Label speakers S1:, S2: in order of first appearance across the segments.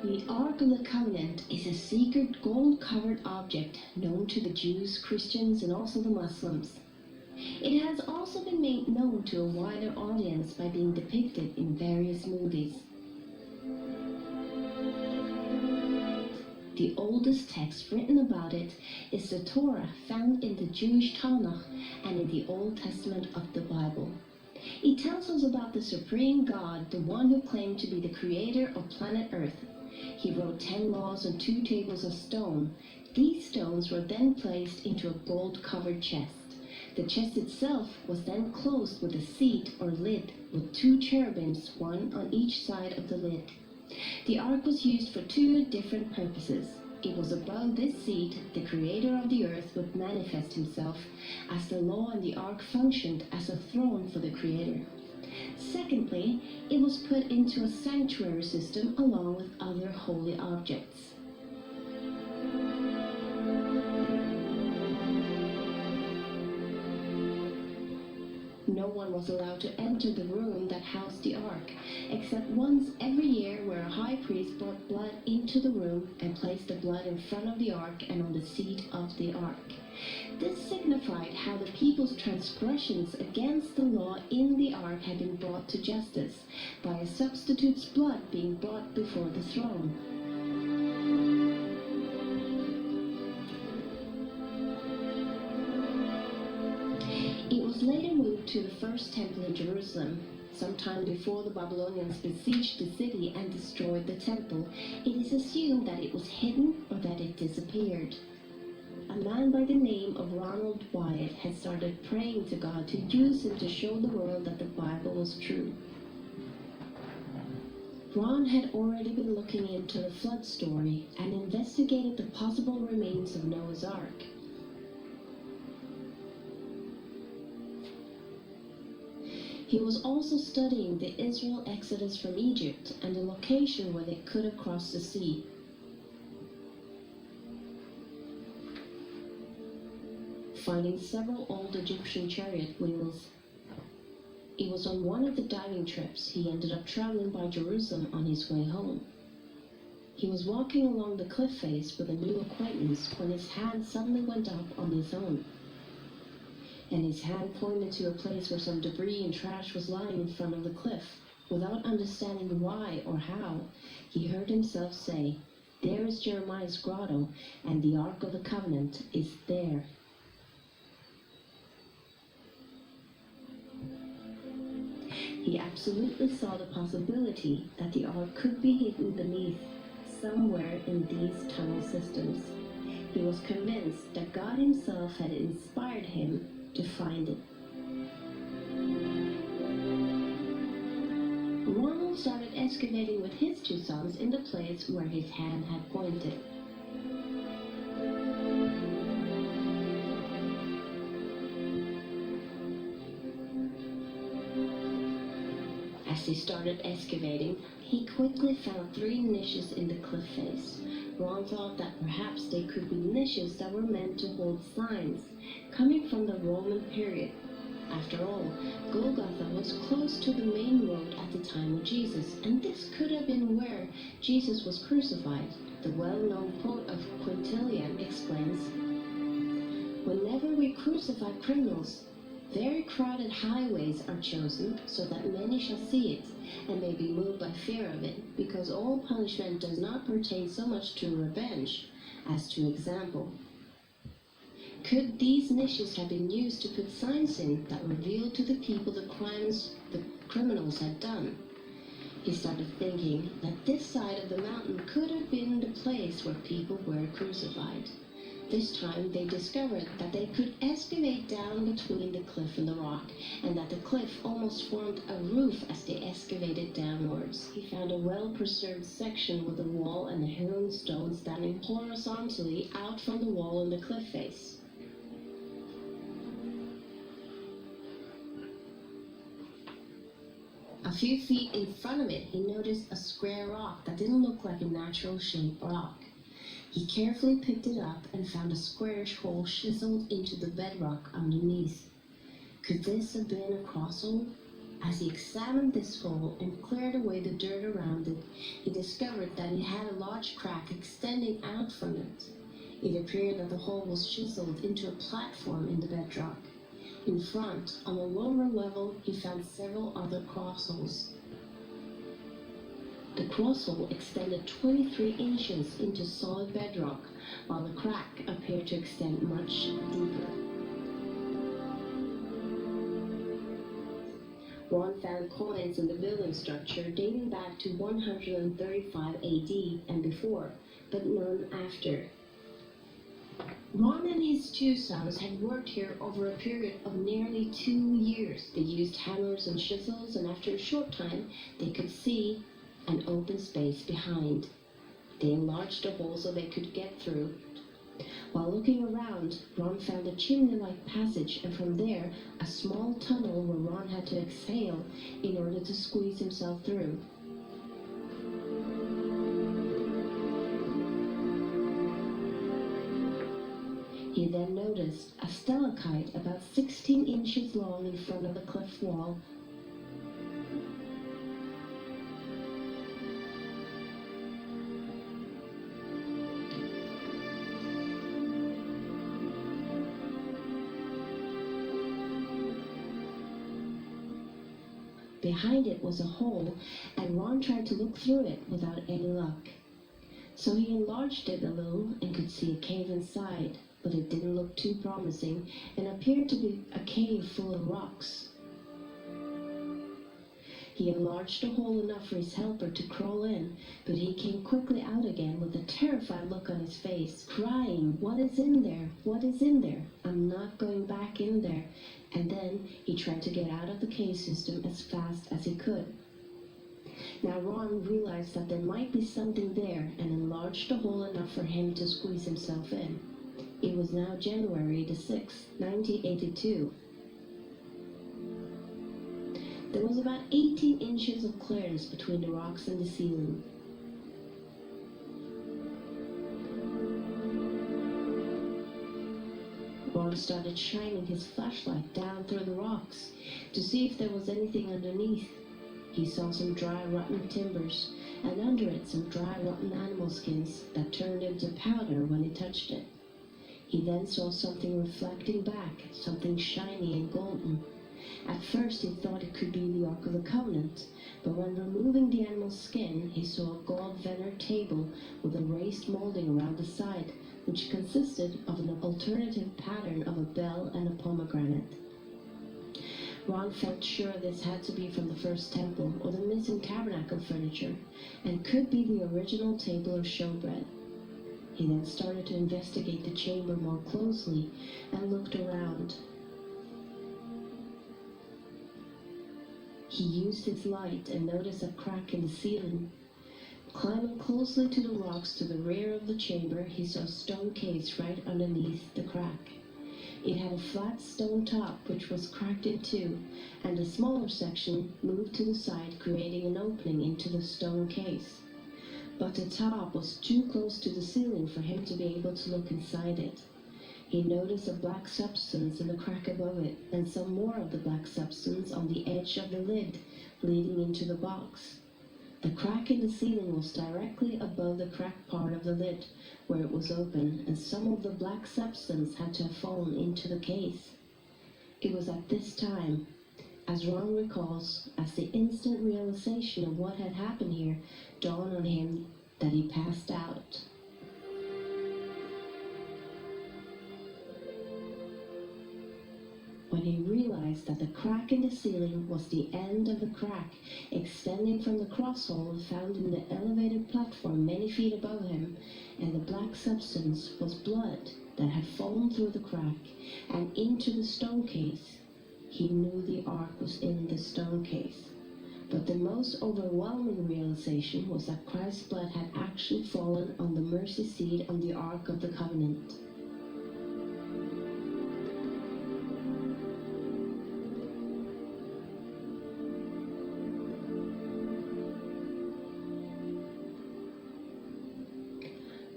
S1: The Ark of the Covenant is a secret gold-covered object known to the Jews, Christians, and also the Muslims. It has also been made known to a wider audience by being depicted in various movies. The oldest text written about it is the Torah, found in the Jewish Tanakh and in the Old Testament of the Bible. It tells us about the supreme God, the one who claimed to be the creator of planet Earth. He wrote 10 laws on 2 tables of stone. These stones were then placed into a gold-covered chest. The chest itself was then closed with a seat or lid with 2 cherubims, one on each side of the lid. The ark was used for 2 different purposes. It was above this seat the creator of the earth would manifest himself, as the law and the ark functioned as a throne for the creator. Secondly, it was put into a sanctuary system along with other holy objects. No one was allowed to enter the room that housed the ark, except once every year, where a high priest brought blood into the room and placed the blood in front of the ark and on the seat of the ark. This signified how the people's transgressions against the law in the ark had been brought to justice, by a substitute's blood being brought before the throne. It was later moved to the first temple in Jerusalem. Sometime before the Babylonians besieged the city and destroyed the temple, it is assumed that it was hidden or that it disappeared. A man by the name of Ronald Wyatt had started praying to God to use him to show the world that the Bible was true. Ron had already been looking into the flood story and investigated the possible remains of Noah's Ark. He was also studying the Israel exodus from Egypt and the location where they could have crossed the sea. Finding several old Egyptian chariot wheels, it was on one of the diving trips he ended up traveling by Jerusalem on his way home. He was walking along the cliff face with a new acquaintance when his hand suddenly went up on his own, and his hand pointed to a place where some debris and trash was lying in front of the cliff. Without understanding why or how, he heard himself say, "There is Jeremiah's grotto, and the Ark of the Covenant is there." He absolutely saw the possibility that the Ark could be hidden beneath, somewhere in these tunnel systems. He was convinced that God himself had inspired him to find it. Ronald started excavating with his 2 sons in the place where his hand had pointed. As he started excavating, he quickly found 3 niches in the cliff face. Ron thought that perhaps they could be niches that were meant to hold signs, coming from the Roman period. After all, Golgotha was close to the main road at the time of Jesus, and this could have been where Jesus was crucified. The well-known quote of Quintilian explains, "Whenever we crucify criminals, very crowded highways are chosen so that many shall see it and may be moved by fear of it, because all punishment does not pertain so much to revenge as to example." Could these niches have been used to put signs in that revealed to the people the crimes the criminals had done? He started thinking that this side of the mountain could have been the place where people were crucified. This time they discovered that they could excavate down between the cliff and the rock, and that the cliff almost formed a roof as they excavated downwards. He found a well-preserved section with a wall and a hewn stone standing horizontally out from the wall in the cliff face. A few feet in front of it, he noticed a square rock that didn't look like a natural shaped rock. He carefully picked it up and found a squarish hole chiseled into the bedrock underneath. Could this have been a crosshole? As he examined this hole and cleared away the dirt around it, he discovered that it had a large crack extending out from it. It appeared that the hole was chiseled into a platform in the bedrock. In front, on a lower level, he found several other crossholes. The crosshole extended 23 inches into solid bedrock, while the crack appeared to extend much deeper. Ron found coins in the building structure dating back to 135 AD and before, but none after. Ron and his two sons had worked here over a period of nearly 2 years. They used hammers and chisels, and after a short time, they could see an open space behind. They enlarged the hole so they could get through. While looking around, Ron found a chimney-like passage, and from there, a small tunnel where Ron had to exhale in order to squeeze himself through. He then noticed a stalactite about 16 inches long in front of the cliff wall. Behind it was a hole, and Ron tried to look through it without any luck. So he enlarged it a little and could see a cave inside, but it didn't look too promising and appeared to be a cave full of rocks. He enlarged the hole enough for his helper to crawl in, but he came quickly out again with a terrified look on his face, crying, "What is in there? What is in there? I'm not going back in there." And then he tried to get out of the cave system as fast as he could. Now Ron realized that there might be something there and enlarged the hole enough for him to squeeze himself in. It was now January the 6th, 1982. There was about 18 inches of clearance between the rocks and the ceiling. Ron started shining his flashlight down through the rocks to see if there was anything underneath. He saw some dry, rotten timbers, and under it some dry, rotten animal skins that turned into powder when he touched it. He then saw something reflecting back, something shiny and golden. At first he thought it could be the Ark of the Covenant, but when removing the animal's skin, he saw a gold veneered table with a raised molding around the side, which consisted of an alternative pattern of a bell and a pomegranate. Ron felt sure this had to be from the first temple or the missing tabernacle furniture, and could be the original table of showbread. He then started to investigate the chamber more closely and looked around. He used his light and noticed a crack in the ceiling. Climbing closely to the rocks to the rear of the chamber, he saw a stone case right underneath the crack. It had a flat stone top which was cracked in two, and a smaller section moved to the side, creating an opening into the stone case. But the top was too close to the ceiling for him to be able to look inside it. He noticed a black substance in the crack above it, and some more of the black substance on the edge of the lid, leading into the box. The crack in the ceiling was directly above the cracked part of the lid, where it was open, and some of the black substance had to have fallen into the case. It was at this time, as Ron recalls, as the instant realization of what had happened here dawned on him, that he passed out. When he realized that the crack in the ceiling was the end of the crack extending from the crosshole found in the elevated platform many feet above him, and the black substance was blood that had fallen through the crack and into the stone case, he knew the Ark was in the stone case. But the most overwhelming realization was that Christ's blood had actually fallen on the mercy seat on the Ark of the Covenant.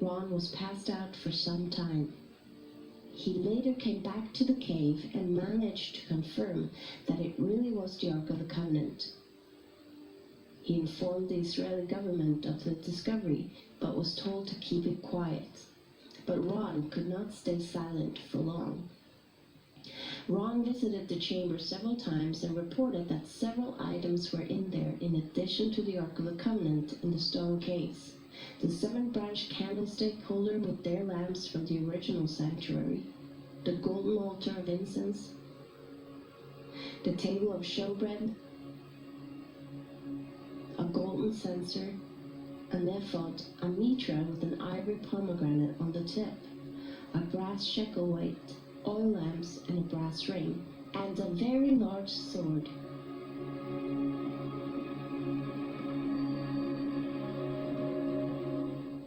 S1: Ron was passed out for some time. He later came back to the cave and managed to confirm that it really was the Ark of the Covenant. He informed the Israeli government of the discovery, but was told to keep it quiet. But Ron could not stay silent for long. Ron visited the chamber several times and reported that several items were in there in addition to the Ark of the Covenant in the stone case. The 7-branch candlestick holder with their lamps from the original sanctuary, the golden altar of incense, the table of showbread, a golden censer, an ephod, a mitra with an ivory pomegranate on the tip, a brass shekel weight, oil lamps and a brass ring, and a very large sword.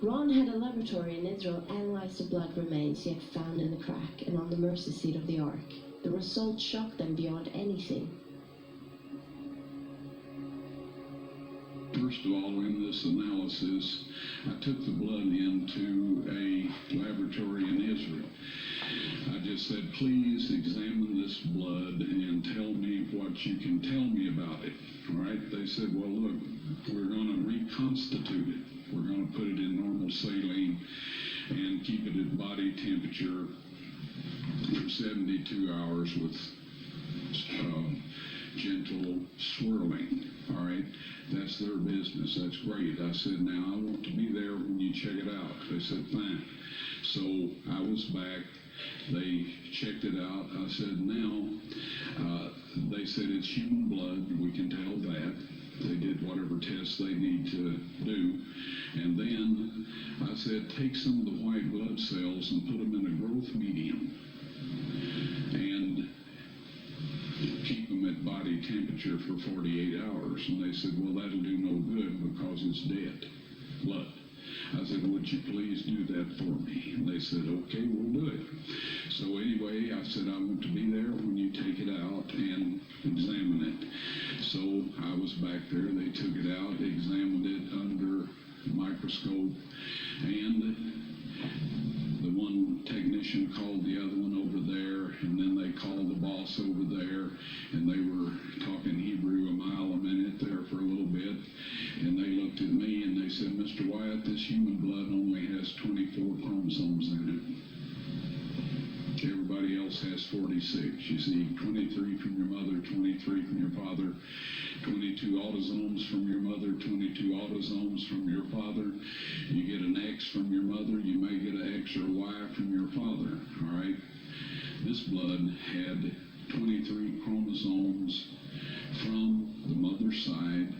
S1: Ron had a laboratory in Israel analyze the blood remains he had found in the crack and on the mercy seat of the ark. The results shocked them beyond anything.
S2: First of all, in this analysis, I took the blood into a laboratory in Israel. I just said, please examine this blood and tell me what you can tell me about it. All right? They said, well, look, we're going to reconstitute it. We're going to put it in normal saline and keep it at body temperature for 72 hours with gentle swirling. All right? That's their business. That's great. I said, now I want to be there when you check it out. They said, fine. So I was back. They checked it out. I said, now, they said it's human blood. We can tell that. They did whatever tests they need to do. And then I said, take some of the white blood cells and put them in a growth medium. And keep them at body temperature for 48 hours. And they said, well, that'll do no good because it's dead blood. I said, would you please do that for me? And they said, okay, we'll do it. So anyway, I said, I want to be there when you take it out and examine it. So I was back there. They took it out, examined it under a microscope, and the one technician called the other one over there, and then they called the boss over there, and they were talking Hebrew a mile a minute there for a little bit, and they looked at me and they said, Mr. Wyatt, this human blood only has 24 chromosomes in it. Everybody else has 46. You see, 23 from your mother, 23 from your father, 22 autosomes from your mother, 22 autosomes from your father. You get an X from your mother, you may get an X or Y from your father, all right? This blood had 23 chromosomes from the mother's side,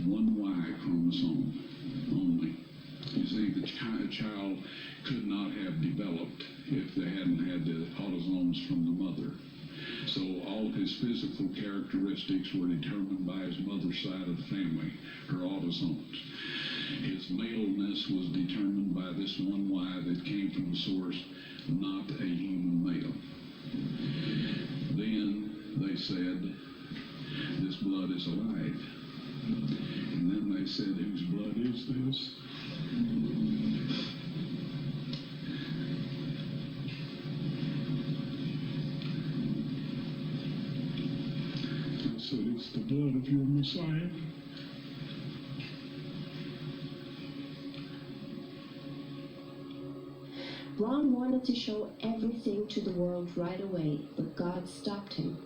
S2: one Y chromosome only. You see, the child could not have developed if they hadn't had the autosomes from the mother. So all his physical characteristics were determined by his mother's side of the family, her autosomes. His maleness was determined by this one Y that came from the source, not a human male. Then they said, this blood is alive. And then they said, whose blood is this? I said, it's the blood of your Messiah.
S1: Ron wanted to show everything to the world right away, but God stopped him.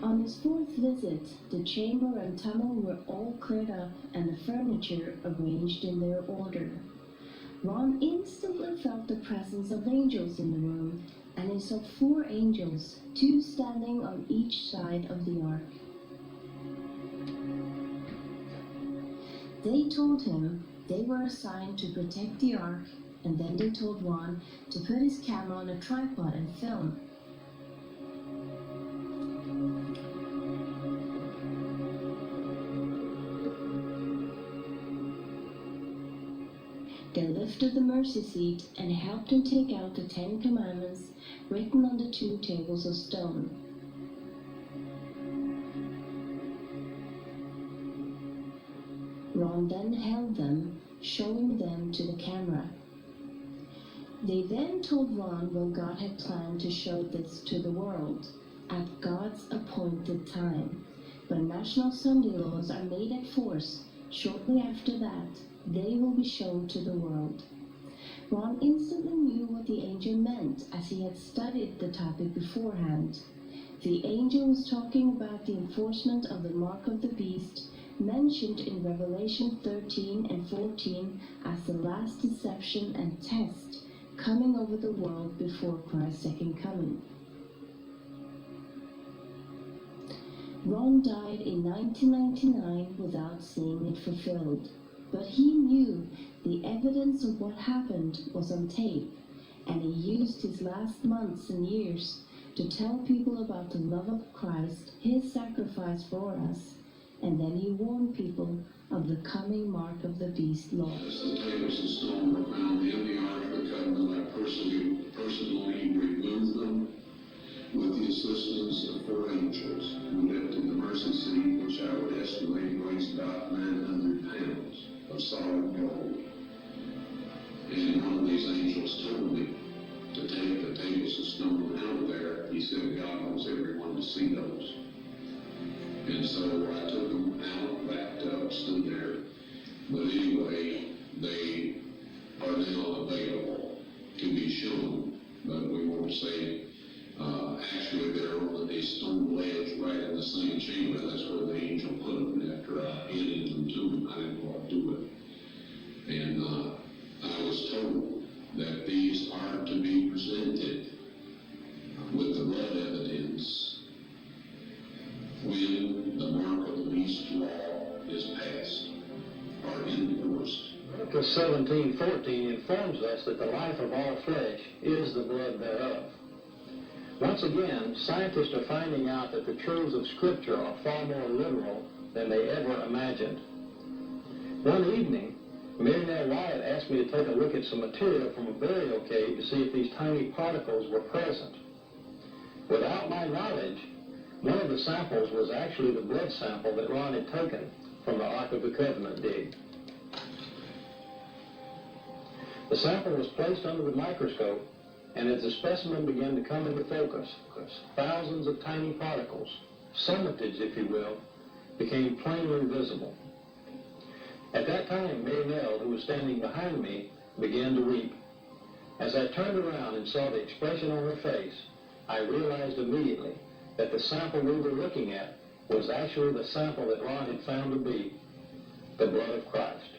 S1: On his fourth visit, the chamber and tunnel were all cleared up and the furniture arranged in their order. Ron instantly felt the presence of angels in the room, and he saw 4 angels, 2 standing on each side of the ark. They told him they were assigned to protect the ark, and then they told Ron to put his camera on a tripod and film. They lifted the mercy seat and helped him take out the 10 Commandments written on the 2 tables of stone. Ron then held them, showing them to the camera. They then told Ron what God had planned to show this to the world at God's appointed time. When National Sunday laws are made at force, shortly after that, they will be shown to the world. Ron instantly knew what the angel meant, as he had studied the topic beforehand. The angel was talking about the enforcement of the mark of the beast, mentioned in Revelation 13 and 14 as the last deception and test coming over the world before Christ's second coming. Ron died in 1999 without seeing it fulfilled, but he knew the evidence of what happened was on tape, and he used his last months and years to tell people about the love of Christ, his sacrifice for us, and then he warned people of the coming mark of the beast law.
S3: As the tables of stone were found in the Ark of the Covenant, I personally removed them with the assistance of 4 angels who lifted the mercy seat, which I would estimate weighs about 900 pounds of solid gold. And one of these angels told me to take the tables of stone out of there. He said God wants everyone to see those. And so I took them out, backed up, stood there. But anyway, they are now available to be shown, but we won't say. Actually, they're on a stone ledge right in the same chamber. That's where the angel put them after I handed them to him. I didn't know what to do with it. And I was told that these are to be presented with the blood evidence when the mark of the beast law is passed or enforced.
S4: Leviticus 17:14 informs us that the life of all flesh is the blood thereof. Once again, scientists are finding out that the truths of Scripture are far more literal than they ever imagined. One evening, Mary Nell Wyatt asked me to take a look at some material from a burial cave to see if these tiny particles were present. Without my knowledge, one of the samples was actually the blood sample that Ron had taken from the Ark of the Covenant dig. The sample was placed under the microscope, and as the specimen began to come into focus, thousands of tiny particles, somatids if you will, became plainly visible. At that time, Mary Nell, who was standing behind me, began to weep. As I turned around and saw the expression on her face, I realized immediately that the sample we were looking at was actually the sample that Ron had found to be the blood of Christ.